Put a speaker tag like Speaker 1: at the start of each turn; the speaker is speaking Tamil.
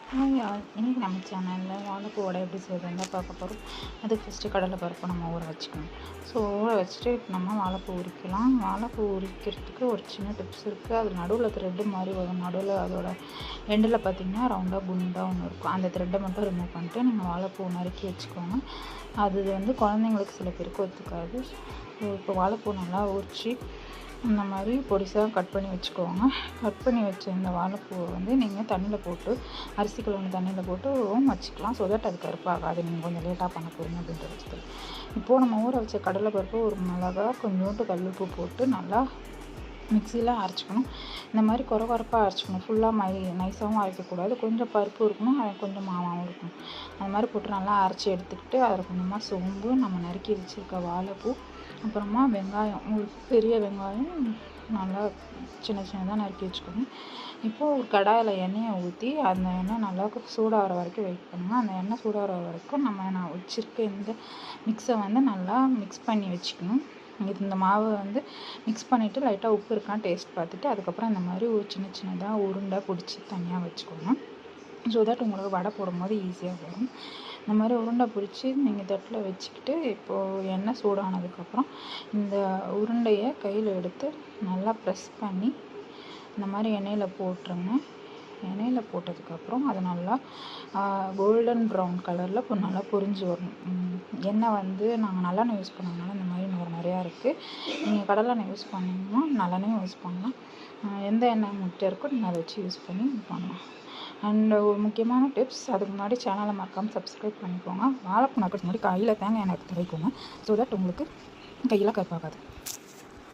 Speaker 1: இன்றைக்கி நம்ம சேனலில் வாழைப்பூ வடை எப்படி செய்கிறதுன்னு தான் பார்க்க போகிறோம். அதுக்கு ஃபஸ்ட்டு கடலை பருப்பு நம்ம ஊற வச்சுக்கணும். ஸோ ஊற வச்சுட்டு நம்ம வாழைப்பூ உரிக்கலாம். வாழைப்பூ உரிக்கிறதுக்கு ஒரு சின்ன டிப்ஸ் இருக்குது. அது நடுவில் த்ரெட்டு மாதிரி வரும். நடுவில் அதோட எண்டில் பார்த்திங்கன்னா ரவுண்டாக குண்டாக ஒன்று இருக்கும். அந்த த்ரெட்டை மட்டும் ரிமூவ் பண்ணிட்டு நீங்கள் வாழைப்பூ நறுக்கி வச்சுக்கோங்க. அது குழந்தைங்களுக்கு சில பேருக்கு ஒத்துக்காது. ஸோ இப்போ வாழைப்பூ நல்லா உரித்து இந்த மாதிரி பொடிசாக கட் பண்ணி வச்சுக்கோங்க. கட் பண்ணி வச்ச இந்த வாழைப்பூவை நீங்கள் தண்ணியில் போட்டு அரிசி கழுவுன தண்ணியில் போட்டு வச்சுக்கலாம். ஸோ தட் அது கருப்பாகாது. நீங்கள் கொஞ்சம் லேட்டாக பண்ண போகிறீங்க அப்படின்ற பட்சத்தில் இப்போது நம்ம ஊற வச்ச கடலை பருப்பு ஒரு மிளகா கொஞ்சோண்டு கல்லுப்பு போட்டு நல்லா மிக்சியில் அரைச்சிக்கணும். இந்த மாதிரி குறப்பாக அரைச்சிக்கணும். ஃபுல்லாக நைஸாகவும் அரைக்கக்கூடாது. கொஞ்சம் பருப்பு இருக்கணும், கொஞ்சம் மாவாகவும் இருக்கணும். அது மாதிரி போட்டு நல்லா அரைச்சி எடுத்துக்கிட்டு அதில் கொஞ்சமாக சோம்பு, நம்ம நறுக்கி வச்சுருக்க வாழைப்பூ, அப்புறமா வெங்காயம், ஒரு பெரிய வெங்காயம் நல்லா சின்ன சின்னதாக நறுக்கி வச்சுக்கணும். இப்போது ஒரு கடாயில் எண்ணெயை ஊற்றி அந்த எண்ணெய் நல்லா சூடாகிற வரைக்கும் வெயிட் பண்ணுங்கள். அந்த எண்ணெய் சூடாகிற வரைக்கும் நான் வச்சுருக்க இந்த மிக்ஸை நல்லா மிக்ஸ் பண்ணி வச்சுக்கணும். இந்த மாவை மிக்ஸ் பண்ணிவிட்டு லைட்டாக உப்பு இருக்கான்னு டேஸ்ட் பார்த்துட்டு அதுக்கப்புறம் இந்த மாதிரி ஒரு சின்ன சின்னதாக உருண்டை பிடிச்சி தனியாக வச்சுக்கோங்க. ஸோ தட் உங்களுக்கு வடை போடும்போது ஈஸியாக வரும். இந்த மாதிரி உருண்டை பிடிச்சி நீங்கள் தட்டில் வச்சுக்கிட்டு இப்போது எண்ணெய் சூடானதுக்கப்புறம் இந்த உருண்டையை கையில் எடுத்து நல்லா ப்ரெஸ் பண்ணி இந்த மாதிரி எண்ணெயில் போட்டுருங்க. எண்ணெயில் போட்டதுக்கப்புறம் அது நல்லா கோல்டன் ப்ரௌன் கலரில் இப்போ நல்லா பொரிஞ்சு வரணும். எண்ணெய் நாங்கள் நல்லெண்ணெய் யூஸ் பண்ணதுனால இந்த மாதிரி நிறையா இருக்குது. நீங்கள் கடலெண்ணெய் யூஸ் பண்ணிங்கன்னா நல்லெண்ணெயும் யூஸ் பண்ணலாம். எந்த எண்ணெய் முட்டை இருக்கோ நீங்கள் அதை வச்சு யூஸ் பண்ணி பண்ணலாம். அண்ட் ஒரு முக்கியமான டிப்ஸ், அதுக்கு முன்னாடி சேனலை மறக்காமல் சப்ஸ்கிரைப் பண்ணிக்கோங்க. வாழைப்பூ நறுக்கிறதுக்கு முன்னாடி கையில் தேங்காய் எண்ணெய் துவைக்கோங்க. ஸோ தட் உங்களுக்கு கையில் கருப்பாகாது.